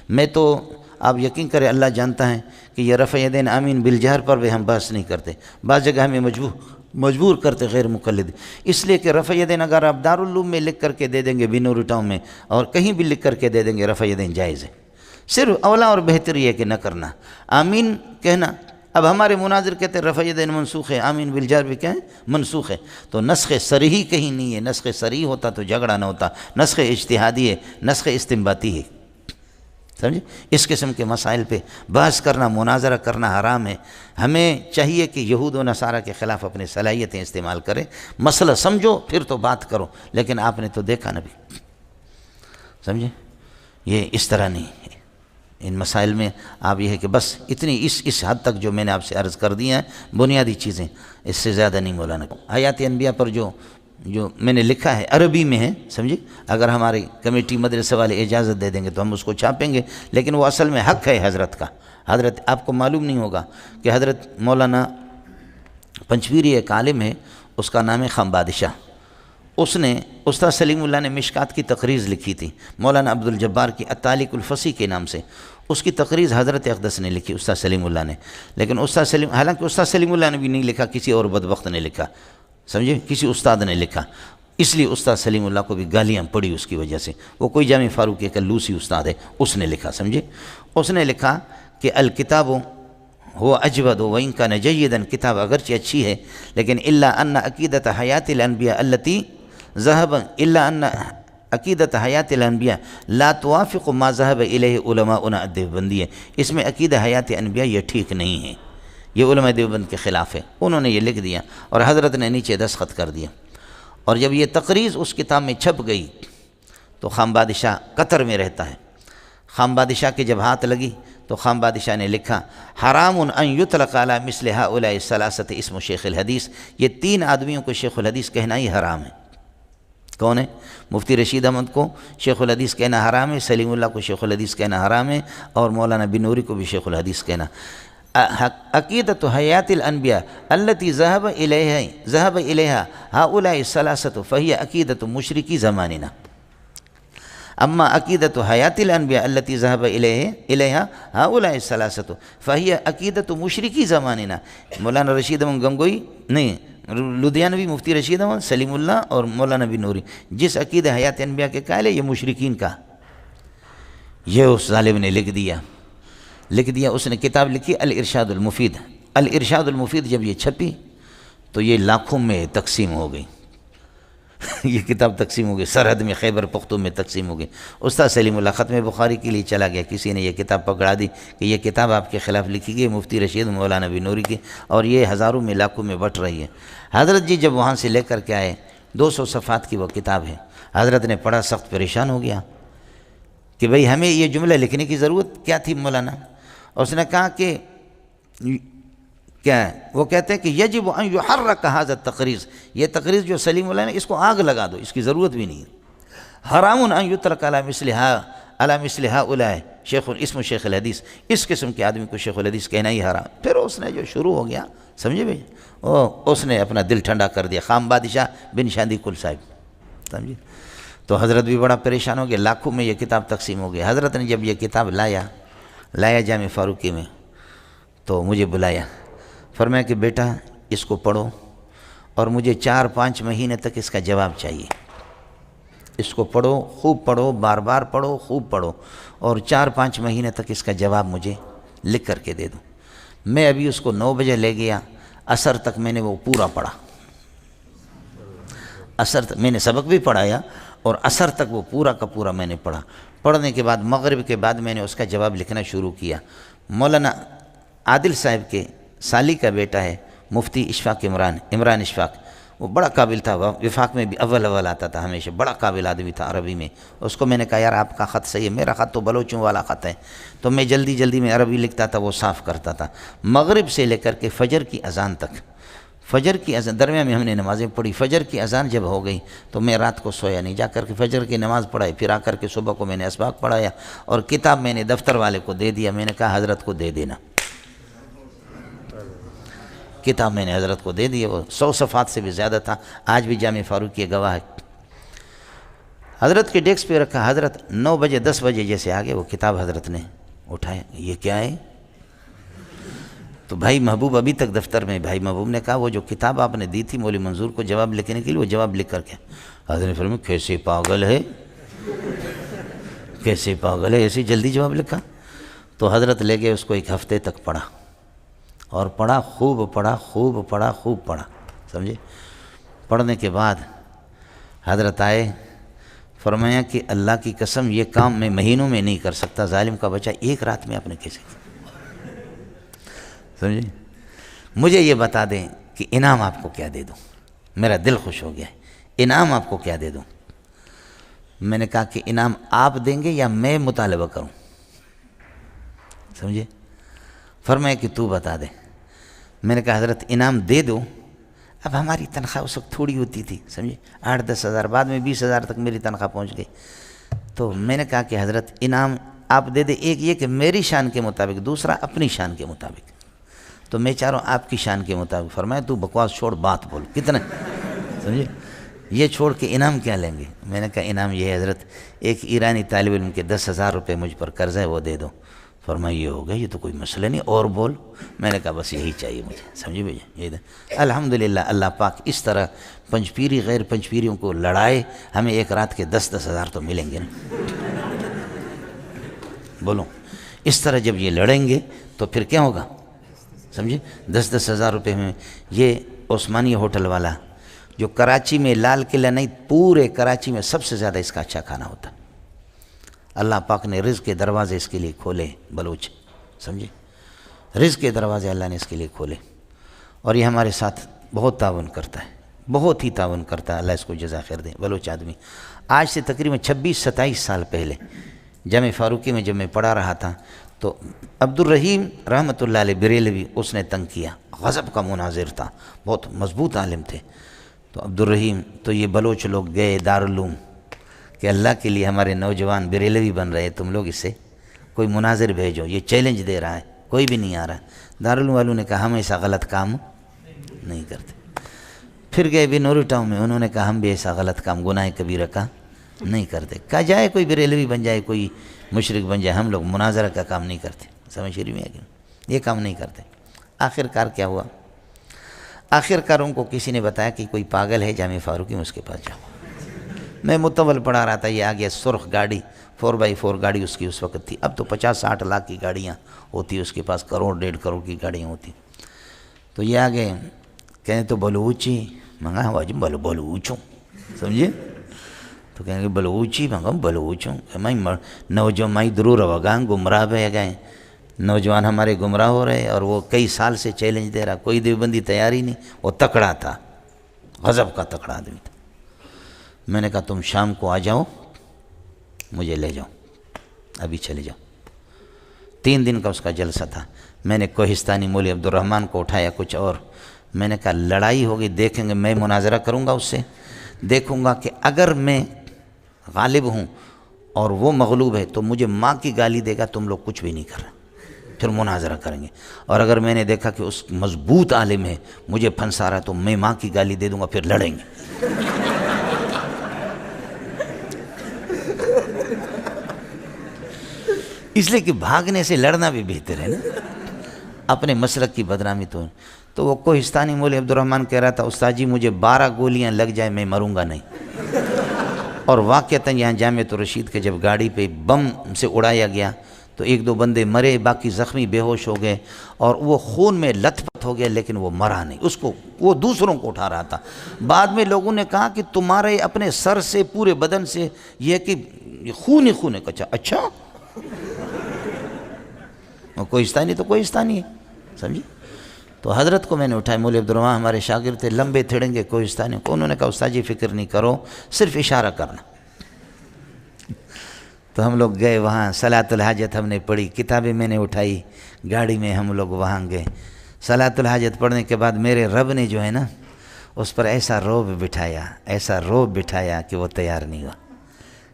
میں تو آپ یقین کریں اللہ جانتا ہے کہ یہ رفع یدین آمین بالجہر پر بھی ہم بحث نہیں کرتے، بعض جگہ ہمیں مجبور کرتے غیر مقلد، اس لیے کہ رفع یدین اگر آپ دارالعلوم میں لکھ کر کے دے دیں گے بنور ٹاؤن میں اور کہیں بھی لکھ کر کے دے دیں گے رفع یدین جائز ہے، صرف اولا اور بہتر یہ ہے کہ نہ کرنا آمین کہنا۔ اب ہمارے مناظر کہتے ہیں رفع یدین منسوخ ہے، آمین بالجہر بھی کہیں منسوخ ہے، تو نسخ صریحی کہیں نہیں ہے، نسخ صریح ہوتا تو جھگڑا نہ ہوتا، نسخ اجتہادی ہے، نسخ استنباطی ہے، سمجھے؟ اس قسم کے مسائل پہ بحث کرنا، مناظرہ کرنا حرام ہے۔ ہمیں چاہیے کہ یہود و نصارہ کے خلاف اپنی صلاحیتیں استعمال کریں، مسئلہ سمجھو پھر تو بات کرو، لیکن آپ نے تو دیکھا نہ بھی، سمجھے؟ یہ اس طرح نہیں ہے۔ ان مسائل میں آپ یہ ہے کہ بس اتنی اس حد تک جو میں نے آپ سے عرض کر دی ہیں بنیادی چیزیں، اس سے زیادہ نہیں مولانا۔ حیات انبیاء پر جو میں نے لکھا ہے عربی میں ہے، سمجھے؟ اگر ہماری کمیٹی مدرسے والے اجازت دے دیں گے تو ہم اس کو چھاپیں گے، لیکن وہ اصل میں حق ہے حضرت کا۔ حضرت آپ کو معلوم نہیں ہوگا کہ حضرت مولانا پنچویری ایک عالم ہے، اس کا نام ہے خان بادشاہ، اس نے استاد سلیم اللہ نے مشکات کی تقریض لکھی تھی مولانا عبد الجبار کی التعلیق الفصیح کے نام سے، اس کی تقریض حضرت اقدس نے لکھی استاد سلیم اللہ نے، لیکن حالانکہ استاد سلیم اللہ نے بھی نہیں لکھا، کسی اور بدبخت نے لکھا، سمجھے؟ کسی استاد نے لکھا، اس لیے استاد سلیم اللہ کو بھی گالیاں پڑی اس کی وجہ سے، وہ کوئی جامع فاروق کا لوسی استاد ہے، اس نے لکھا، سمجھے؟ اس نے لکھا کہ الکتاب هو اجود وان كان جيدا، کتاب اگرچہ اچھی ہے لیکن الا ان عقیدت حیات الانبیاء التي ذهب الا ان عقیدت حیات الانبیاء لا توافق ما ذهب الیہ علماؤنا الدیوبندی، اس میں عقیدہ حیات انبیاء یہ ٹھیک نہیں ہے، یہ علماء دیوبند کے خلاف ہے، انہوں نے یہ لکھ دیا اور حضرت نے نیچے دستخط کر دیا۔ اور جب یہ تقریض اس کتاب میں چھپ گئی تو خان بادشاہ قطر میں رہتا ہے، خان بادشاہ کے جب ہاتھ لگی تو خان بادشاہ نے لکھا حرام ان یطلق علی مثل ہؤلاء الثلاثۃ اسم شیخ الحدیث، یہ تین آدمیوں کو شیخ الحدیث کہنا ہی حرام ہے۔ کون ہے؟ مفتی رشید احمد کو شیخ الحدیث کہنا حرام ہے، سلیم اللہ کو شیخ الحدیث کہنا حرام ہے، اور مولانا بنوری کو بھی شیخ الحدیث کہنا۔ عقیدت حیات الانبیاء التي ذهب الیہا ہؤلاء الثلاثۃ فہی عقیدت مشرکی زماننا، اما عقیدت حیات الانبیاء التي ذهب الیہا ہؤلاء الثلاثۃ فہی عقیدت مشرکی زماننا۔ مولانا رشید احمد گنگوئی نہیں، لدھیانوی، مفتی رشید احمد، سلیم اللہ اور مولانا بنوری جس عقیدہ حیات انبیاء کے قائل ہے یہ مشرکین کا، یہ اس ظالم نے لکھ دیا۔ اس نے کتاب لکھی الارشاد المفید۔ الارشاد المفید جب یہ چھپی تو یہ لاکھوں میں تقسیم ہو گئی، یہ کتاب تقسیم ہو گئی، سرحد میں خیبر پختون میں تقسیم ہو گئی۔ استاد سلیم اللہ ختم بخاری کے لیے چلا گیا، کسی نے یہ کتاب پکڑا دی کہ یہ کتاب آپ کے خلاف لکھی گئی مفتی رشید مولانا بنوری کی، اور یہ ہزاروں میں لاکھوں میں بٹ رہی ہے۔ حضرت جی جب وہاں سے لے کر کے آئے 200 صفحات کی وہ کتاب ہے، حضرت نے پڑھا، سخت پریشان ہو گیا کہ بھئی ہمیں یہ جملہ لکھنے کی ضرورت کیا تھی مولانا؟ اس نے کہا کہ کیا ہے؟ وہ کہتے ہیں کہ یجب ان یحرک ھذا التقریض، یہ تقریض جو سلیم اللہ نے اس کو آگ لگا دو، اس کی ضرورت بھی نہیں ہے۔ حرام ان یترک علی مثل ہؤلاء شیخ اسم شیخ الحدیث، اس قسم کے آدمی کو شیخ الحدیث کہنا ہی حرام۔ پھر اس نے جو شروع ہو گیا، سمجھے بھائی، اس نے اپنا دل ٹھنڈا کر دیا، خان بادشاہ بن شاندی کل صاحب، سمجھے؟ تو حضرت بھی بڑا پریشان ہو گیا، لاکھوں میں یہ کتاب تقسیم ہو گئی۔ حضرت نے جب یہ کتاب لایا جامع فاروقی میں تو مجھے بلایا، فرمایا کہ بیٹا اس کو پڑھو اور مجھے 4-5 مہینے تک اس کا جواب چاہیے، اس کو پڑھو، خوب پڑھو، بار بار پڑھو، خوب پڑھو، اور 4-5 مہینے تک اس کا جواب مجھے لکھ کر کے دے دو۔ میں ابھی اس کو 9 بجے لے گیا، عصر تک میں نے وہ پورا پڑھا، عصر تک میں نے سبق بھی پڑھایا اور عصر تک وہ پورا کا پورا میں نے پڑھا۔ پڑھنے کے بعد مغرب کے بعد میں نے اس کا جواب لکھنا شروع کیا۔ مولانا عادل صاحب کے سالی کا بیٹا ہے مفتی اشفاق عمران اشفاق، وہ بڑا قابل تھا، وفاق میں بھی اول آتا تھا ہمیشہ، بڑا قابل آدمی تھا عربی میں۔ اس کو میں نے کہا یار آپ کا خط صحیح ہے، میرا خط تو بلوچوں والا خط ہے، تو میں جلدی میں عربی لکھتا تھا، وہ صاف کرتا تھا۔ مغرب سے لے کر کے فجر کی اذان تک، فجر کی اذان درمیان میں ہم نے نمازیں پڑھی، فجر کی اذان جب ہو گئی تو میں رات کو سویا نہیں، جا کر کے فجر کی نماز پڑھائی، پھر آ کر کے صبح کو میں نے اسباق پڑھایا، اور کتاب میں نے دفتر والے کو دے دیا، میں نے کہا حضرت کو دے دینا، کتاب میں نے حضرت کو دے دی، وہ 100 صفحات سے بھی زیادہ تھا، آج بھی جامع فاروق کی گواہ ہے۔ حضرت کے ڈیسک پہ رکھا، حضرت 9 بجے 10 بجے جیسے آگے وہ کتاب حضرت نے اٹھایا، یہ کیا ہے؟ تو بھائی محبوب ابھی تک دفتر میں، بھائی محبوب نے کہا وہ جو کتاب آپ نے دی تھی مولوی منظور کو جواب لکھنے کے لیے، وہ جواب لکھ کر کے حضرت نے فرمایا کیسے پاگل ہے، کیسے پاگل ہے، ایسی جلدی جواب لکھا؟ تو حضرت لے گئے اس کو، 1 ہفتے تک پڑھا اور پڑھا، خوب پڑھا، خوب پڑھا، خوب پڑھا، سمجھے؟ پڑھنے کے بعد حضرت آئے، فرمایا کہ اللہ کی قسم یہ کام میں مہینوں میں نہیں کر سکتا، ظالم کا بچہ 1 رات میں آپ نے کیسے کیا؟ سمجھے؟ مجھے یہ بتا دیں کہ انعام آپ کو کیا دے دوں؟ میرا دل خوش ہو گیا ہے، انعام آپ کو کیا دے دوں؟ میں نے کہا کہ انعام آپ دیں گے یا میں مطالبہ کروں؟ سمجھے؟ فرمایا کہ تو بتا دے۔ میں نے کہا حضرت انعام دے دو۔ اب ہماری تنخواہ اس وقت تھوڑی ہوتی تھی، سمجھے، 8-10 ہزار، بعد میں 20 ہزار تک میری تنخواہ پہنچ گئی۔ تو میں نے کہا کہ حضرت انعام آپ دے دے، ایک یہ کہ میری شان کے مطابق، دوسرا اپنی شان کے مطابق۔ تو میں چاہ رہا ہوں آپ کی شان کے مطابق۔ فرمایا تو بکواس چھوڑ، بات بول، کتنے؟ سمجھے، یہ چھوڑ کے انعام کیا لیں گے؟ میں نے کہا انعام یہ ہے حضرت، ایک ایرانی طالب علم کے 10,000 روپے مجھ پر قرض ہے، وہ دے دو۔ فرمایا یہ ہو گیا، یہ تو کوئی مسئلہ نہیں، اور بول۔ میں نے کہا بس یہی چاہیے مجھے، سمجھے بھائی؟ یہ الحمدللہ اللہ پاک اس طرح پنجپیری غیر پنجپیریوں کو لڑائے، ہمیں 1 رات کے 10-10 ہزار تو ملیں گے نا۔ بولو، اس طرح جب یہ لڑیں گے تو پھر کیا ہوگا؟ سمجھے، 10-10 ہزار روپے میں۔ یہ عثمانی ہوٹل والا جو کراچی میں، لال قلعہ نہیں پورے کراچی میں سب سے زیادہ اس کا اچھا کھانا ہوتا ہے، اللہ پاک نے رزق کے دروازے اس کے لیے کھولے، بلوچ، سمجھے، رزق کے دروازے اللہ نے اس کے لیے کھولے، اور یہ ہمارے ساتھ بہت تعاون کرتا ہے، بہت ہی تعاون کرتا ہے، اللہ اس کو جزا خیر دے۔ بلوچ آدمی آج سے تقریباً 26-27 سال پہلے جامع فاروقی میں جب میں پڑھا رہا تھا تو عبدالرحیم رحمۃ اللہ علیہ بریلوی اس نے تنگ کیا، غضب کا مناظر تھا، بہت مضبوط عالم تھے۔ تو عبدالرحیم، تو یہ بلوچ لوگ گئے دارالعلوم کہ اللہ کے لیے ہمارے نوجوان بریلوی بن رہے، تم لوگ اس سے کوئی مناظر بھیجو، یہ چیلنج دے رہا ہے، کوئی بھی نہیں آ رہا۔ دارالعلوم والوں نے کہا ہم ایسا غلط کام نہیں کرتے۔ پھر گئے بھی نوری ٹاؤن میں، انہوں نے کہا ہم بھی ایسا غلط کام، گناہ کبیرہ کا نہیں کرتے۔ کہا جائے کوئی بریلوی بن جائے، کوئی مشرک بن جائے، ہم لوگ مناظرہ کا کام نہیں کرتے، سمجھ شریف میں ہے کہ یہ کام نہیں کرتے۔ آخر کار کیا ہوا؟ آخر کار ان کو کسی نے بتایا کہ کوئی پاگل ہے جامع فاروقی میں، اس کے پاس جاؤ۔ میں متول پڑھا رہا تھا، یہ آ گیا سرخ گاڑی، 4x4 گاڑی اس کی اس وقت تھی، اب تو 50-60 لاکھ کی گاڑیاں ہوتی، اس کے پاس 1-1.5 کروڑ کی گاڑیاں ہوتی۔ تو یہ آگے کہیں تو بلوچی منگا، واجب بلوچوں، سمجھے؟ تو کہیں گے بلوچی منگا، بلوچوں، میں نوجوان مائی درور وگاں گمراہ بہ گئے، نوجوان ہمارے گمراہ ہو رہے، اور وہ کئی سال سے چیلنج دے رہا، کوئی دیوبندی تیاری نہیں، وہ تکڑا تھا، غضب کا تکڑا آدمی تھا۔ میں نے کہا تم شام کو آ جاؤ، مجھے لے جاؤ، ابھی چلے جاؤ۔ 3 دن کا اس کا جلسہ تھا۔ میں نے کوہستانی مولوی عبدالرحمن کو اٹھایا، کچھ اور، میں نے کہا لڑائی ہوگی، دیکھیں گے، میں مناظرہ کروں گا اس سے، دیکھوں گا کہ اگر میں غالب ہوں اور وہ مغلوب ہے تو مجھے ماں کی گالی دے گا، تم لوگ کچھ بھی نہیں کر رہے، پھر مناظرہ کریں گے۔ اور اگر میں نے دیکھا کہ اس مضبوط عالم ہے، مجھے پھنسا رہا ہے، تو میں ماں کی گالی دے دوں گا، پھر لڑیں گے۔ اس لیے کہ بھاگنے سے لڑنا بھی بہتر ہے نا، اپنے مسلک کی بدنامی تو وہ کوہستانی مولوی عبدالرحمن کہہ رہا تھا استاد جی مجھے 12 گولیاں لگ جائے میں مروں گا نہیں۔ اور واقعتاً یہاں جامعۃ الرشید کے جب گاڑی پہ بم سے اڑایا گیا تو 1-2 بندے مرے، باقی زخمی بے ہوش ہو گئے، اور وہ خون میں لت پت ہو گیا، لیکن وہ مرا نہیں، اس کو وہ دوسروں کو اٹھا رہا تھا۔ بعد میں لوگوں نے کہا کہ تمہارے اپنے سر سے پورے بدن سے یہ کہ خون ہی خون ہے۔ اچھا کوہستانی تو کوہستانی ہے، سمجھے؟ تو حضرت کو میں نے اٹھایا، مولوی عبدالرحمن ہمارے شاگرد تھے، لمبے تھڑنگے کوہستانی کو، انہوں نے کہا استاد جی فکر نہیں کرو، صرف اشارہ کرنا۔ تو ہم لوگ گئے وہاں، صلاۃ الحاجت ہم نے پڑھی، کتابیں میں نے اٹھائی، گاڑی میں ہم لوگ وہاں گئے۔ صلاۃ الحاجت پڑھنے کے بعد میرے رب نے جو ہے نا اس پر ایسا روب بٹھایا، ایسا روب بٹھایا کہ وہ تیار نہیں ہوا۔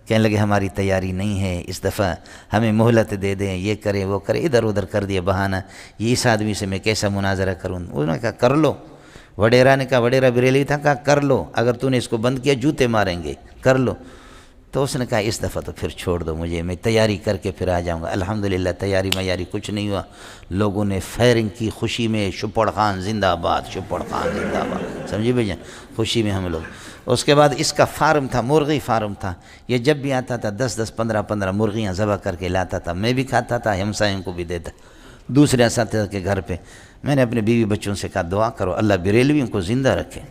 کہنے لگے ہماری تیاری نہیں ہے، اس دفعہ ہمیں مہلت دے دیں، یہ کرے وہ کرے، ادھر ادھر کر دیا بہانہ، یہ اس آدمی سے میں کیسا مناظرہ کروں؟ انہوں نے کہا کر لو۔ وڈیرا نے کہا، وڈیرا بریلوی تھا، کہا کر لو، اگر تو نے اس کو بند کیا جوتے ماریں گے، کر لو۔ تو اس نے کہا اس دفعہ تو پھر چھوڑ دو مجھے، میں تیاری کر کے پھر آ جاؤں گا۔ الحمدللہ تیاری میاری کچھ نہیں ہوا، لوگوں نے فائرنگ کی خوشی میں، شپڑ خان زندہ آباد، شپڑ خان زندہ آباد، سمجھے بھائی جان، خوشی میں ہم لوگ۔ اس کے بعد اس کا فارم تھا، مرغی فارم تھا، یہ جب بھی آتا تھا 10 15 مرغیاں ذبح کر کے لاتا تھا، میں بھی کھاتا تھا، ہمسایوں کو بھی دیتا، دوسرے اساتذہ کے گھر پہ۔ میں نے اپنے بیوی بچوں سے کہا دعا کرو اللہ بریلویوں کو زندہ رکھے،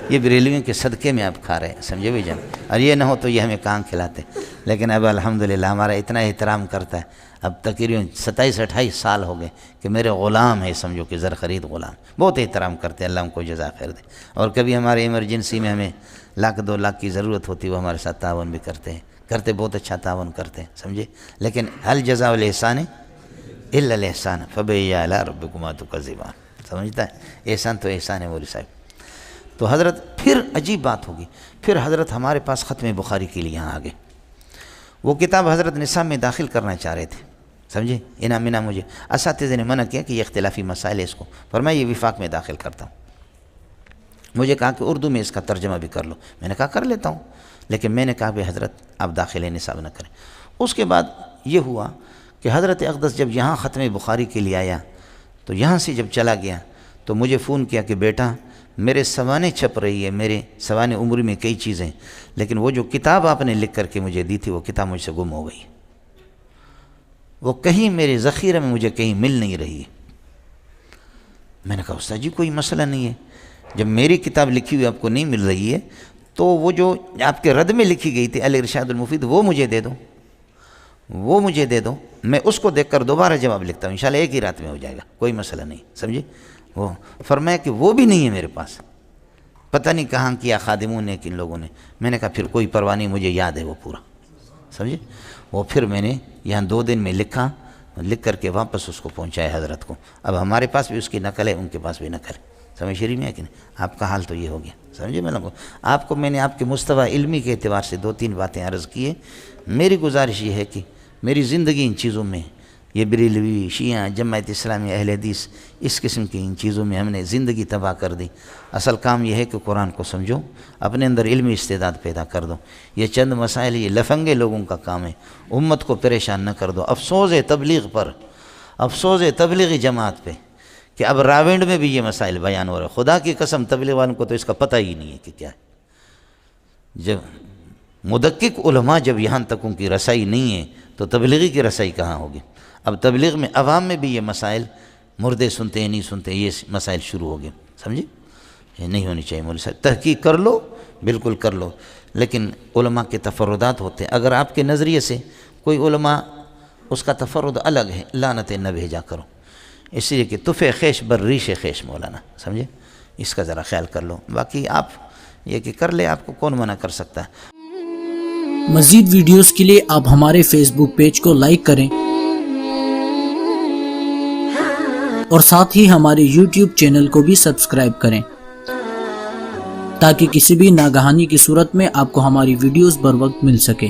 یہ بریلویوں کے صدقے میں آپ کھا رہے ہیں، سمجھے بھائی جان، اور یہ نہ ہو تو یہ ہمیں کہاں کھلاتے۔ لیکن اب الحمدللہ ہمارا اتنا احترام کرتا ہے، اب تقریباً 27-28 سال ہو گئے کہ میرے غلام ہے، سمجھو کہ زر خرید غلام، بہت احترام کرتے ہیں، اللہ ان کو جزا خیر دے۔ اور کبھی ہمارے ایمرجنسی میں ہمیں 1-2 لاکھ کی ضرورت ہوتی ہے، وہ ہمارے ساتھ تعاون بھی کرتے ہیں، بہت اچھا تعاون کرتے ہیں، سمجھے۔ لیکن هل جزاء الاحسان الا الاحسان فبأي آلاء ربكما تكذبان، سمجھتا ہے، احسان تو احسان ہے مولوی صاحب۔ تو حضرت پھر عجیب بات ہوگی، پھر حضرت ہمارے پاس ختم بخاری کے لیے یہاں آ گئے۔ وہ کتاب حضرت نصاب میں داخل کرنا چاہ رہے تھے، سمجھے، انعام مجھے اساتذہ نے منع کیا کہ یہ اختلافی مسائل ہے، اس کو فرمایا یہ وفاق میں داخل کرتا ہوں۔ مجھے کہا کہ اردو میں اس کا ترجمہ بھی کر لو، میں نے کہا کر لیتا ہوں، لیکن میں نے کہا کہ حضرت آپ داخل نصاب نہ کریں۔ اس کے بعد یہ ہوا کہ حضرت اقدس جب یہاں ختم بخاری کے لیے آیا تو یہاں سے جب چلا گیا تو مجھے فون کیا کہ بیٹا میرے سوانے چھپ رہی ہے، میرے سوانے عمر میں کئی چیزیں، لیکن وہ جو کتاب آپ نے لکھ کر کے مجھے دی تھی وہ کتاب مجھ سے گم ہو گئی، وہ کہیں میرے ذخیرے میں مجھے کہیں مل نہیں رہی ہے۔ میں نے کہا استاد جی کوئی مسئلہ نہیں ہے، جب میری کتاب لکھی ہوئی آپ کو نہیں مل رہی ہے تو وہ جو آپ کے رد میں لکھی گئی تھی الارشاد المفید وہ مجھے دے دو، وہ مجھے دے دو، میں اس کو دیکھ کر دوبارہ جواب لکھتا ہوں، انشاءاللہ ایک ہی رات میں ہو جائے گا، کوئی مسئلہ نہیں، سمجھے۔ وہ فرمایا کہ وہ بھی نہیں ہے میرے پاس، پتہ نہیں کہاں کیا خادموں نے کن لوگوں نے۔ میں نے کہا پھر کوئی پرواہ نہیں، مجھے یاد ہے وہ پورا، سمجھے۔ وہ پھر میں نے یہاں 2 دن میں لکھا، لکھ کر کے واپس اس کو پہنچایا حضرت کو۔ اب ہمارے پاس بھی اس کی نقل ہے، ان کے پاس بھی نقل ہے، سمجھ شریف میں ہے کہ نہیں۔ آپ کا حال تو یہ ہو گیا، سمجھے۔ میں نے آپ کے مستویٰ علمی کے اعتبار سے 2-3 باتیں عرض کی ہیں۔ میری گزارش یہ ہے کہ میری زندگی ان چیزوں میں، یہ بریلوی، شیعہ، جماعت اسلامی، اہل حدیث، اس قسم کی ان چیزوں میں ہم نے زندگی تباہ کر دی۔ اصل کام یہ ہے کہ قرآن کو سمجھو، اپنے اندر علمی استعداد پیدا کر دو۔ یہ چند مسائل یہ لفنگے لوگوں کا کام ہے، امت کو پریشان نہ کر دو۔ افسوس ہے تبلیغ پر، افسوس ہے تبلیغی جماعت پہ کہ اب راونڈ میں بھی یہ مسائل بیان ہو رہے ہیں۔ خدا کی قسم تبلیغ والوں کو تو اس کا پتہ ہی نہیں ہے کہ کیا ہے۔ جب مدقق علماء جب یہاں تک ان کی رسائی نہیں ہے تو تبلیغی کی رسائی کہاں ہوگی۔ اب تبلیغ میں عوام میں بھی یہ مسائل، مردے سنتے ہیں نہیں سنتے، یہ مسائل شروع ہو گئے، سمجھے۔ یہ نہیں ہونی چاہیے مولوی صاحب، تحقیق کر لو، بالکل کر لو، لیکن علماء کے تفردات ہوتے ہیں۔ اگر آپ کے نظریے سے کوئی علماء اس کا تفرد الگ ہے، لعنتیں نہ بھیجا کرو، اس لیے کہ تف خیش بر ریش خیش مولانا، سمجھے، اس کا ذرا خیال کر لو۔ باقی آپ یہ کہ کر لے، آپ کو کون منع کر سکتا ہے۔ مزید ویڈیوز کے لیے آپ ہمارے فیس بک پیج کو لائک کریں اور ساتھ ہی ہمارے یوٹیوب چینل کو بھی سبسکرائب کریں تاکہ کسی بھی ناگہانی کی صورت میں آپ کو ہماری ویڈیوز بر وقت مل سکے۔